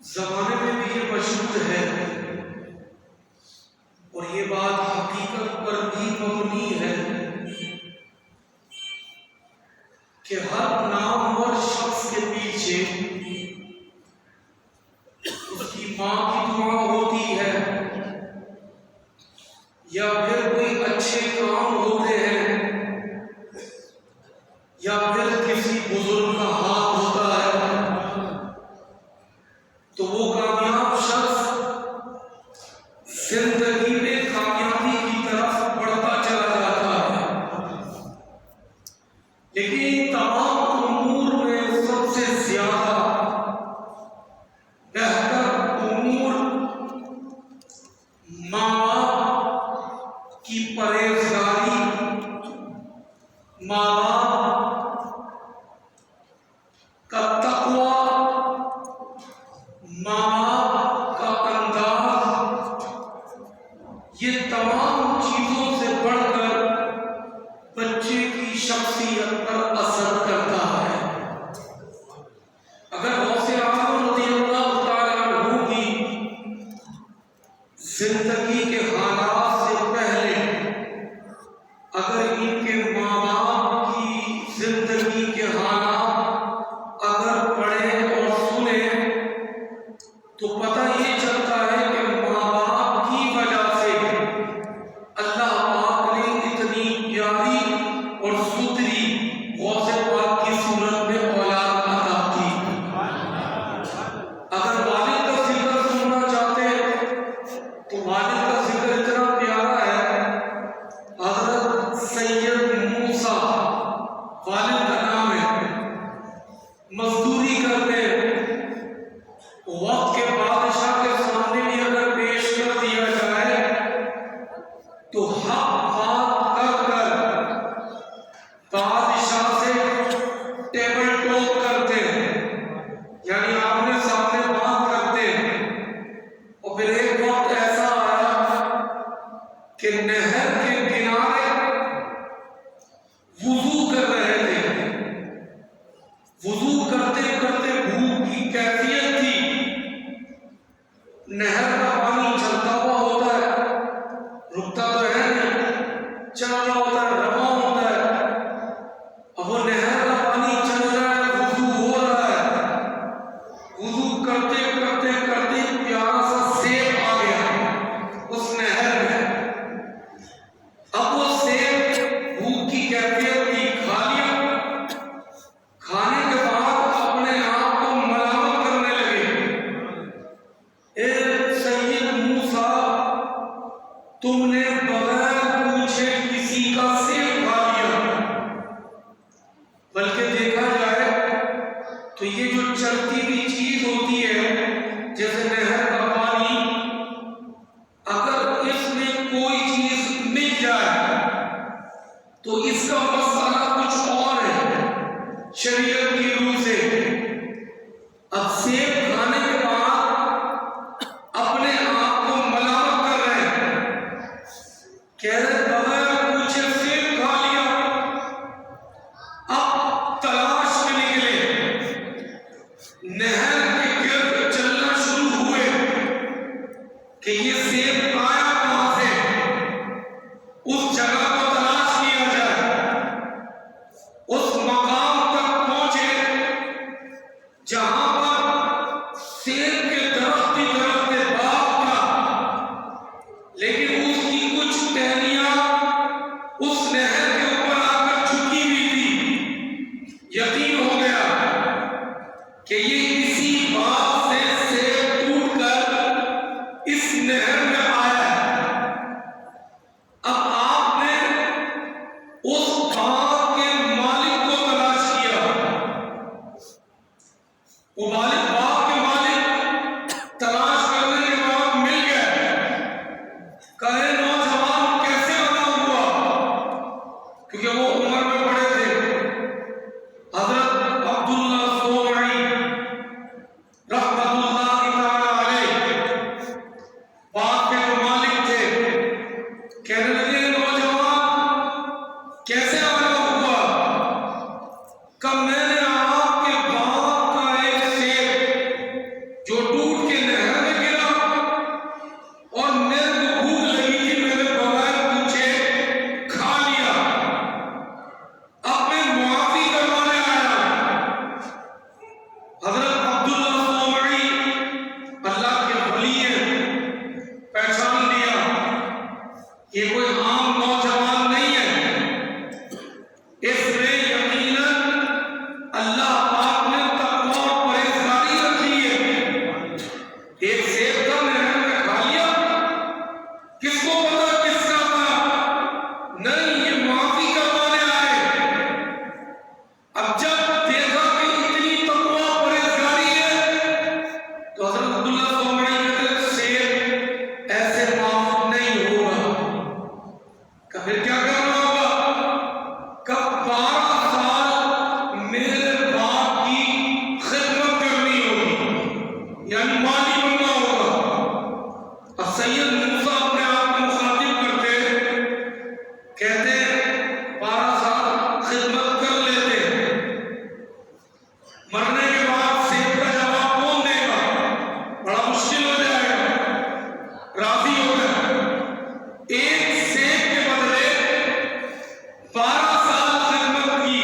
زمانے میں بھی یہ مشہور ہے اور یہ بات حقیقت پر بھی مبنی ہے کہ ہر نامور شخص کے پیچھے اس کی ماں کی دعا ہوتی ہے یا پھر کوئی اچھے کام ہوتے ہیں یا پھر کسی بزرگ کا ہاتھ ہوتا ہے تو وہ کامیاب شخص زندگی میں کامیابی کی طرف بڑھتا چلا جاتا ہے. لیکن تمام امور میں سب سے زیادہ بہتر امور ماں باپ کی پرہیزگاری، ماں باپ کا تقوی، ماں باپ کا انداز، یہ تمام چیزوں سے بڑھ کر بچے کی شخصیت پر اثر کرتا ہے. اگر غوث اعظم رضی اللہ تعالیٰ عنہ کی زندگی کے حالات سے پہلے اگر ان کے ماں باپ کی زندگی کے حالات اگر پڑھیں اور سنیں تو پتہ یہ چلتا ہے کہ ماں باپ کی وجہ سے اللہ پاک نے اتنی پیاری اور ستھری غوث پاک کی صورت میں اولاد عطا کی. اگر والد کا ذکر سننا چاہتے تو والد کا ذکر اتنا پیارا ہے. حضرت سید موسیٰ والد کا نام ہے، مزدوری کرتے وقت کے بادشاہ کے سامنے بھی اگر پیش کر دیا جائے تو حق بات کر کر بادشاہ سے ٹیبل ٹاک کرتے یعنی آمنے سامنے بات کرتے. اور پھر ایک وقت ایسا آیا کہ نہر کے کنارے وضو کر رہے تھے. وضو کرتے کرتے بھوک کی کیفیت تھی. نہر کا پانی چلتا ہوا ہوتا ہے، رکتا تو ہے نہیں، چل رہا ہوتا ہے، رواں ہوتا ہے. اب وہ نہر کا پانی چل رہا ہے، وضو ہو رہا ہے. وضو کرتے کرتے کرتے پیارا سا سیب آ گیا اس نہر میں. اب وہ سیب بھوک کی کیفیت تھی، کھا لیا. کھانے کے بعد اپنے آپ کو ملامت کرنے لگے تم نے بغیر پوچھے کسی کا سیب کھا لیا۔ بلکہ دیکھا جائے تو یہ جو چلتی ہوئی چیز ہوتی ہے جیسے نہر کا پانی، اگر اس میں کوئی چیز مل جائے تو اس کا مسئلہ کچھ اور ہے شریعت کی روح سے۔ اب سیب کھانے کے بعد اپنے آپ کو ملامت کر رہے ہیں، کہہ رہے بغیر پوچھے سیب کھا لیا۔ اب تلاش میں نکلے، نہر کے گرد چلنا شروع ہوئے کہ یہ سیب آیا کہاں سے، اس جگہ کو تلاش کیا جائے۔ اس مقام تک پہنچے جہاں پر سیب کے درخت ہی درخت باغ تھا، لیکن اس کی کچھ ٹہنیاں اس نہر کے اوپر آ کر جھکی ہوئی تھی۔ یقین ہو گیا کہ یہ اسی باغ سے سیب ٹوٹ کر اس نہر میں آیا ہے۔ اب آپ نے اس باغ کے مالک کو تلاش کیا۔ وہ باغ کے مالک تلاش کرنے کے بعد مل گئے۔ کہے نوجوان کیسے بنا ہوا، کیونکہ وہ عمر میں بڑے تھے۔ حضرت عبداللہ صومعی رحمت اللہ تعالی علیہ باغ کے جو مالک تھے، کہنے لگے نوجوان کیسے بنا ہوا؟ کب میں نے آپ کے باغ کا ایک سیب جو ٹوٹ کے نہر میں گرا اور میرے کو بھوک لگی تھی، میں نے بغیر پوچھے کھا لیا۔ اب میں معافی کروانے آیا ہوں۔ حضرت عبداللہ صومعی اللہ کے ولی ہیں، پہچان لیا یہ کوئی عام نوجوان نہیں ہے، اس میں یقیناً اللہ پاک نے تقویٰ اور پرہیزگاری رکھی ہے۔ ایک سیب تھا نہر میں کھا لیا، کس کو پتا کس کا تھا؟ نہیں، یہ معافی کروانے آئے۔ اب جب دیکھا کہ اتنی تقویٰ پرہیزگاری ہے تو حضرت عبداللہ صومعی کہتے ہیں سیب ایسے معاف نہیں ہوگا۔ کہ پھر کیا کرنا ہوگا؟ کب 12 سال میرے باپ کی خدمت کرنی ہوگی، یعنی مالی بننا ہوگا۔ اب سید موسیٰ اپنے آپ کو مخاطب کرتے، کہتے 12 سال خدمت کر لیتے، مرنے کے بعد سیب کا جواب کون دے گا؟ بڑا مشکل ہو جائے گا۔ راضی ہو گئے، ایک سیب کے بدلے 12 سال خدمت کی۔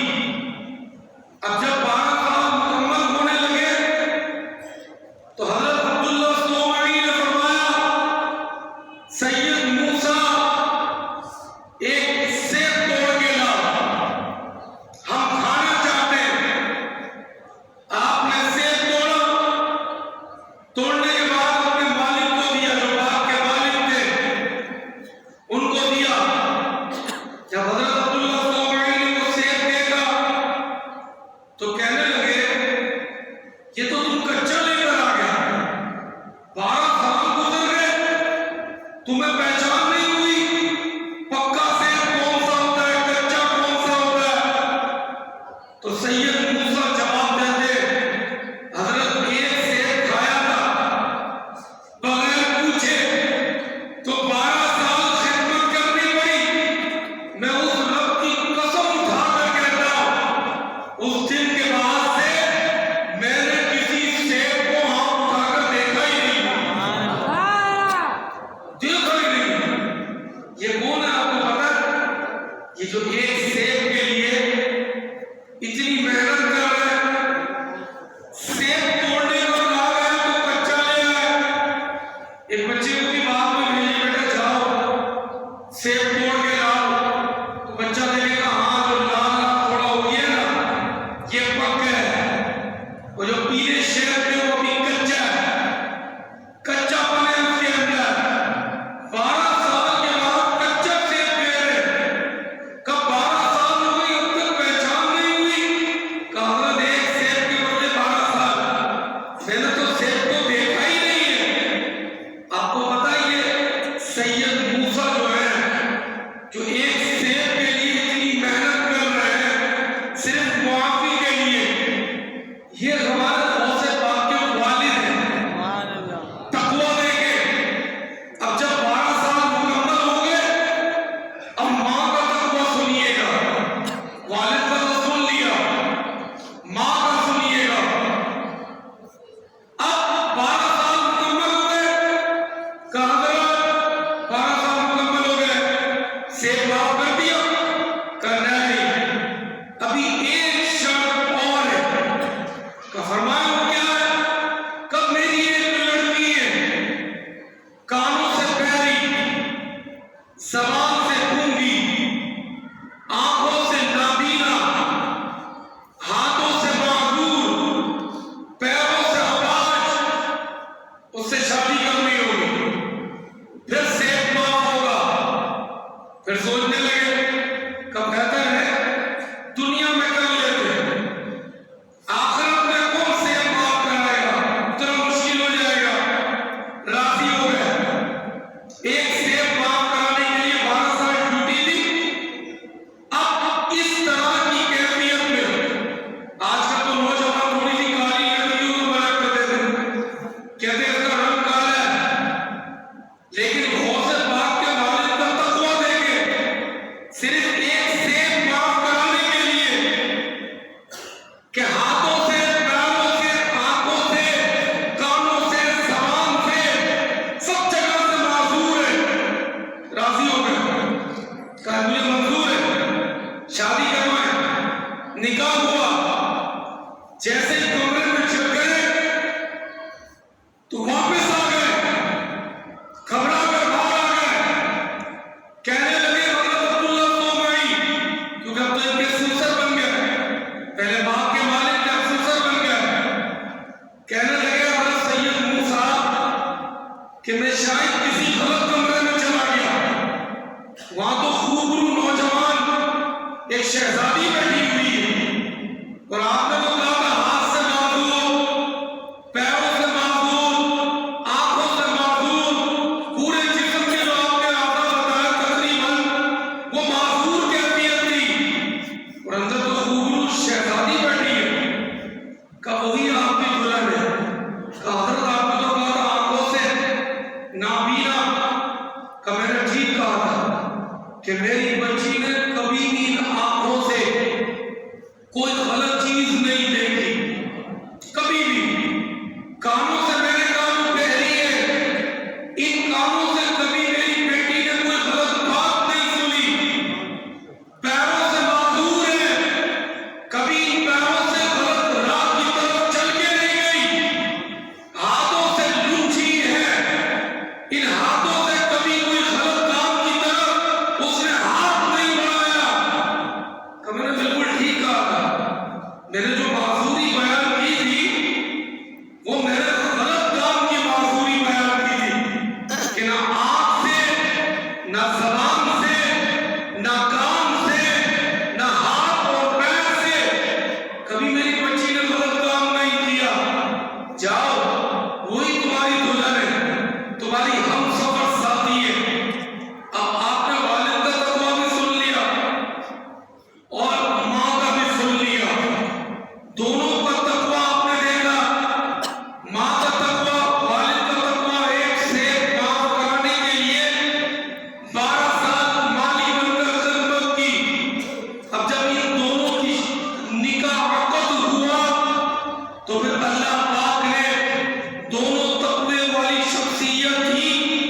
اب جب 12 سال مکمل ہونے لگے تو حضرت عبداللہ صومعی نے فرمایا سید موسیٰ ایک سیب توڑ کے لا، ہم کھانا چاہتے ہیں۔ آپ نے سیب توڑا، توڑنے کے بعد اپنے مالک کو دیا، جو باغ کے مالک تھے ان کو دیا۔ جب حضرت عبداللہ صومعی نے وہ سیب دیکھا تو کہنے لگے یہ تو تم کچا لے کر آ گیا، 12 سال گزر گئے، تمہیں پہچان نہیں ہوئی پکا سیب کون سا ہوتا ہے، کچا کون سا ہوتا ہے؟ تو سید موسیٰ جواب دیتے حضرت ایک سیب کھایا تھا، ایک سیب معاف کرانے کے لیے 12 سال ڈیوٹی دی. اب اس طرح کی کیفیت میں آج کل تو نوجوان تھوڑی سی کالی لڑکیوں کو بنا کرتے تھے، کہتے ہیں اس کا رنگ کالا ہے، لیکن غوث پاک کے والد کا تقویٰ دیکھے صرف ایک سیب معاف کرانے کے لیے کہ ہاتھوں سے، پیروں سے، آنکھوں سے، کانوں سے، زبان سے، سب جگہ سے معذور ہے، راضی ہو گئے، کہا مجھے منظور ہے، شادی کروائیں. نکاح ہوا، جیسے ہی کمرے میں چھپ گئے تو واپس آ گئے، گھبرا کر باہر آ گئے، کہنے لگے حضرت عبداللہ سو گئی، کیونکہ اب تو ان کے سوسر بن گئے، پہلے باپ کے مالک تھے اب سوسر بن گئے. کہنے لگے حضرت سید موسیٰ کہ میں شاید کسی غلط کمرے میں چلا گیا، وہاں تو خوبرو نوجوان ایک شہزادی بیٹھی ہوئی ہے، اور آپ نے تو کہا تھا ہاتھ سے معذور، پیروں سے معذور، آنکھوں سے معذور، پورے جسم کے جو آپ نے اعضاء بتایا تقریباً وہ معذور کیفیت تھی، اور اندر تو خوبرو شہزادی بیٹھی ہے. کہا وہی آپ کی دلہن ہے. کہا حضرت آپ نے تو کہا تھا آنکھوں سے نابینا. کہا میں نے ٹھیک کہا تھا کہ میری بچی نے کبھی بھی ان آنکھوں سے کوئی غلط چیز نہیں دیکھی، کبھی بھی. کانوں سے میرے کان بہری ہے، ان کانوں سے کبھی میری بیٹی نے کوئی غلط بات نہیں سنی. پیروں سے معذور ہے، کبھی ان پیروں سے غلط راہ کی طرف چل کے نہیں گئی. ہاتھوں سے لونچی ہے، ان ہاتھوں سے کبھی کوئی غلط کام کی طرف اس نے ہاتھ نہیں بڑھایا. کہ میں نے بالکل ٹھیک کہا تھا، میں نے جو معذوری بیان کی تھی وہ میں نے غلط کام کی معذوری بیان کی تھی کہ نہ آنکھ سے، نہ زبان سے، نہ کان سے، نہ ہاتھ اور پیر سے کبھی میری بچی نے غلط کام نہیں کیا. جاؤ، وہی تمہاری دلہن ہے، تمہاری ہم سفر ساتھی ہے. اب آپ نے والد کا تقویٰ بھی سن لیا اور ماں کا بھی سن لیا، دونوں کا تقویٰ آپ نے دیکھا. ماں کا تقویٰ، والد کا تقویٰ، ایک سیب معاف کرانے کے لیے 12 سال مالی بن کر خدمت کی. اب جب ان دونوں کی نکاح عقد ہوا تو پھر اللہ پاک نے دونوں تقوی والی شخصیت ہی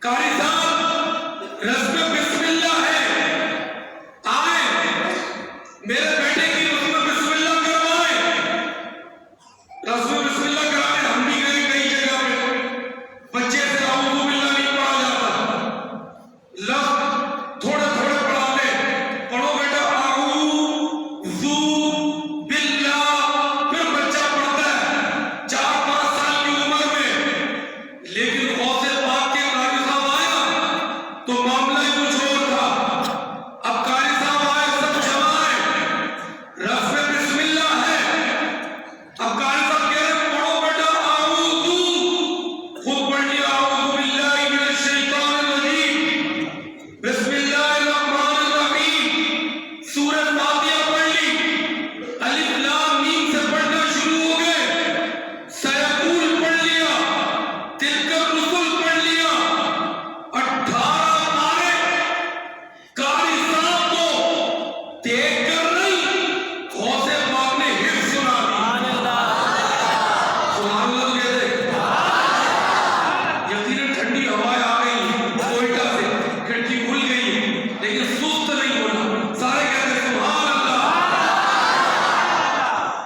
قاری صاحب رسم بسم اللہ ہے، آئے میرے بیٹے کی رسم بسم اللہ کروائے۔ رسم بسم اللہ کرانے ہم بھی گئے کئی جگہ پہ، بچے سے اعوذ باللہ نہیں پڑھا جاتا، لفظ تھوڑے تھوڑے پڑھاتے، پڑھو بیٹا اعوذ باللہ، پھر بچہ پڑھتا ہے 4-5 سال کی عمر میں۔ لیکن غوث پاک کے قاری صاحب آئے نا تو معاملہ ہی کچھ اور تھا۔ اب قاری صاحب آئے، سب جمع ہے، رسم بسم اللہ ہے، اب قاری صاحب کہہ رہے پڑھو بیٹا اعوذ، خود پڑھ لیا اعوذ باللہ من الشیطان الرجیم، بسم اللہ الرحمن الرحیم، سورہ فاتحہ پڑھ لی، الف لام میم سے پڑھنا شروع ہو گئے، سیقول پڑھ لیا، تلک الرسل پڑھ لیا، 18 پارے قاری صاحب کو دیکھ کر نہیں، غوث پاک نے حفظ سنا دی۔ سبحان اللہ تو کہتے یقیناً ٹھنڈی ہوائیں آ گئی کوئٹہ سے، کھڑکی کھل گئی، لیکن سست نہیں ہونا، سارے کہتے ہیں سبحان اللہ۔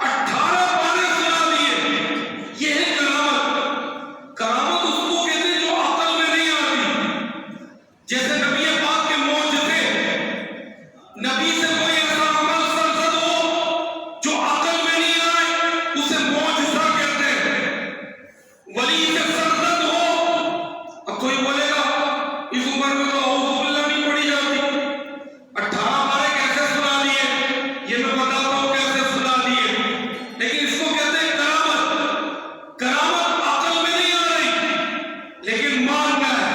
18 پارے سنا دیے، یہ ہے کرامت۔ کرامت اس کو کہتے ہیں جو عقل میں نہیں آتی، جیسے نبی پاک کے معجزے، نبی سے کوئی ایسا عمل سرزد ہو جو عقل میں نہیں آئے اسے معجزہ کہتے ہیں۔ ولی سے سرزد ہو، اب کوئی بولے گا اس عمر میں تو اعوذ باللہ نہیں پڑھی جاتی، 18 پارے کیسے سنا دیے؟ یہ میں بتاتا ہوں کیسے سنا دیے، لیکن اس کو کہتے ہیں کرامت۔ کرامت عقل میں نہیں آ رہی لیکن ماننا ہے،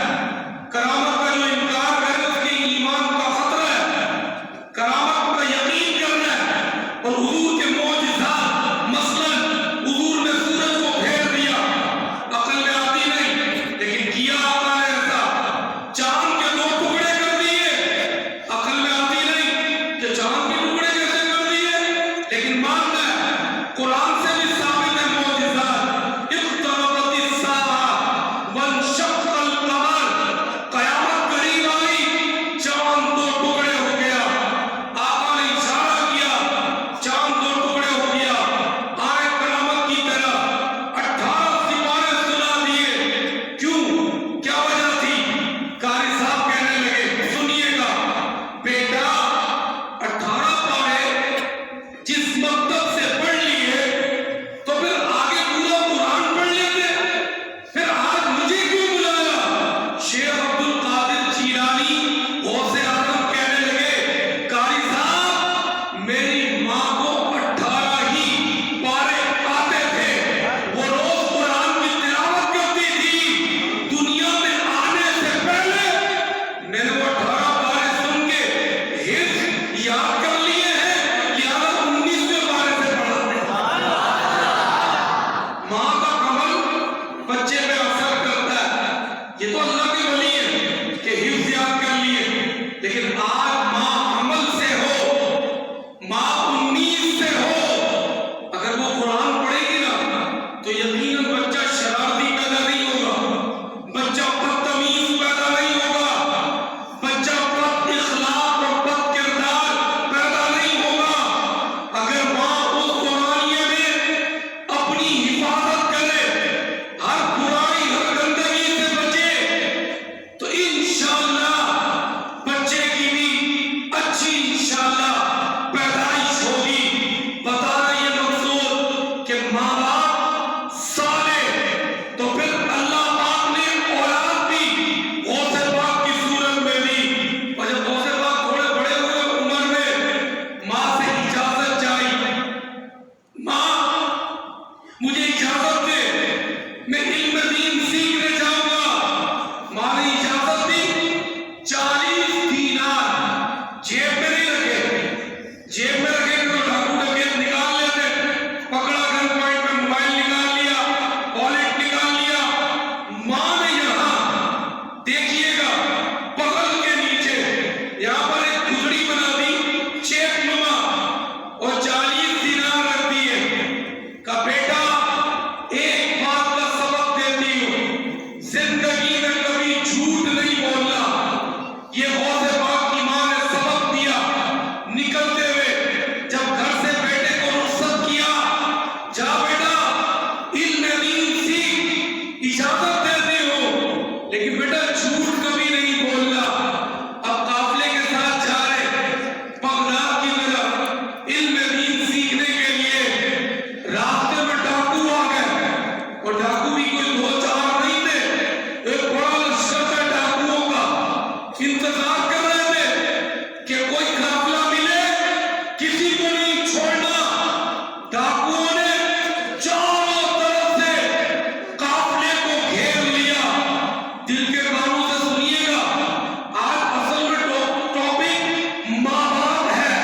کرامت کا جو انکار کرے اس کے ایمان کا خطرہ ہے، کرامت کا یقین کرنا ہے۔ اور حضور کے معجزات، مثلا حضور نے سورج کو پھیر دیا، عقل میں آتی نہیں لیکن کیا آقا نے ایسا، چاند کے 2 ٹکڑے کر دیے، عقل میں آتی نہیں کہ چاند کے ٹکڑے کیسے کر دیے، لیکن ماننا ہے۔ قرآن سے بھی ثابت ہے معجزات، اقتربت الساعہ وانشق القمر، قیامت قریب آئی، چاند 2 ٹکڑے ہو گیا، آقا نے اشارہ کیا، چاند 2 ٹکڑے ہو گیا، آئے کرامت کی طرح 18 سپارے سنا دیے۔ کیوں؟ کیا وجہ تھی؟ قاری صاحب کہنے لگے سنیے گا بیٹا، 18 پارے جس مکتب سے پڑھ لیے تو پھر آگے پورا قرآن پڑھ لیتے، پھر آج مجھے کیوں بلایا؟ شیخ عبد القادر جیلانی غوث اعظم کہنے لگے قاری صاحب میری ماں کو 18 ہی پارے آتے تھے، وہ روز قرآن کی تلاوت کرتی تھی، دنیا میں آنے سے پہلے میں نے وہ 18 پارے سن کے حفظ یاد کر لیے ہیں، لہٰذا 19ویں پارے سے پڑھاتے ہیں۔ ماں کا عمل بچے پہ اثر کرتا ہے، یہ تو اللہ کے ولی ہیں کہ حفظ یاد کر لیے، لیکن آج ماں عمل سے ہو، ماں 19 سے ہو، اگر وہ قرآن پڑھے گی نا تو یقیناً بچہ شرارتی پیدا نہیں ہوگا، بچہ بدتمیز پیدا نہیں ہوگا، بچہ بد اخلاق اور بد کردار پیدا نہیں ہوگا۔ اگر ماں اس قرآنیے میں اپنی حفاظت کرے، ہر برائی ہر گندگی سے بچے، تو انشاءاللہ بچے کی بھی اچھی انشاءاللہ پیدائش ہوگی۔ بتا رہے یہ مقصود کہ ماں باپ صالح تو پھر اللہ پاک نے اولاد بھی غوث پاک کی صورت میں دی، اور جب غوث پاک تھوڑے بڑے ہوئے عمر میں ماں سے اجازت چاہی، ماں مجھے اجازت دے میں علم دین سیکھنے جاؤں گا، ماں نے اجازت دی، 40 دینار جیب میں نہیں رکھے، جیب میں رکھے تو ڈاکو ڈکیت نکال لیتے، پکڑا گن پوائنٹ میں موبائل نکال لیا، والیٹ نکال لیا، ماں نے یہاں دیکھیے گا بغل کے نیچے یہاں پر ایک کھجڑی بنا دی چیک نما اور 40 دینار رکھ دیے، کہا بیٹا ایک بات کا سبق دیتی ہوں، زندگی میں کبھی جھوٹ نہیں جھوٹ کبھی نہیں بولنا. اب قافلے کے ساتھ جا رہے بغداد کی طرف علم دین سیکھنے کے لیے. راستے میں ڈاکو آ گئے اور ڈاکو بھی کوئی دو چار نہیں تھے. ایک بڑا لشکر تھا ڈاکوؤں کا. انتظار کر رہے تھے کہ کوئی قافلہ ملے, کسی کو نہیں چھوڑنا. ڈاکوؤں نے چاروں طرف سے قافلے کو گھیر لیا. دل کے کانوں سے سنیے گا, آج اصل میں ٹاپک ماں باپ ہے.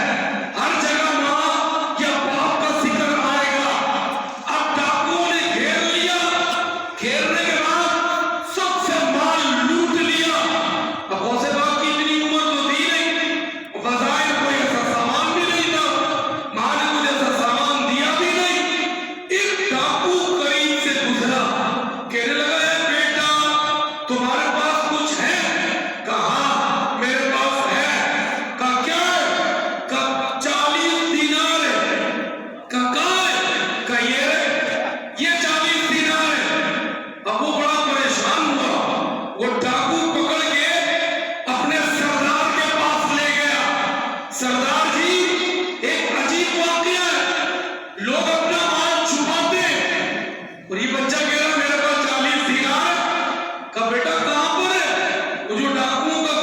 ہر جگہ ماں یا باپ کا ذکر آئے گا. اب ڈاکوؤں نے گھیر لیا. گھیرنے کے بعد سب سے مال لوٹ لیا. اب غوث پاک کی اتنی عمر تو تھی نہیں, بظاہر کوئی ایسا سامان بھی نہیں تھا, ماں نے مجھے ایسا سامان دیا بھی نہیں. ایک ڈاکو قریب سے گزرا, کہنے لگا اے بیٹا تمہارے پاس کچھ ہے؟ کہا میرے پاس ہے. کہا کیا ہے؟ کہا 40 دینار ہے. کہا کہا یہ 40 دینار ہے. اب وہ بڑا پریشان ہوا. وہ ڈاکو پکڑ کے اپنے سردار کے پاس لے گیا. سردار جی ایک عجیب واقعہ ہے, لوگ اپنا مال چھپاتے ہیں. اور یہ بچہ کہہ رہا میرے پاس 40 دینار ہے. کہا بیٹا کہاں پر ہے؟ وہ جو ڈاکوؤں کا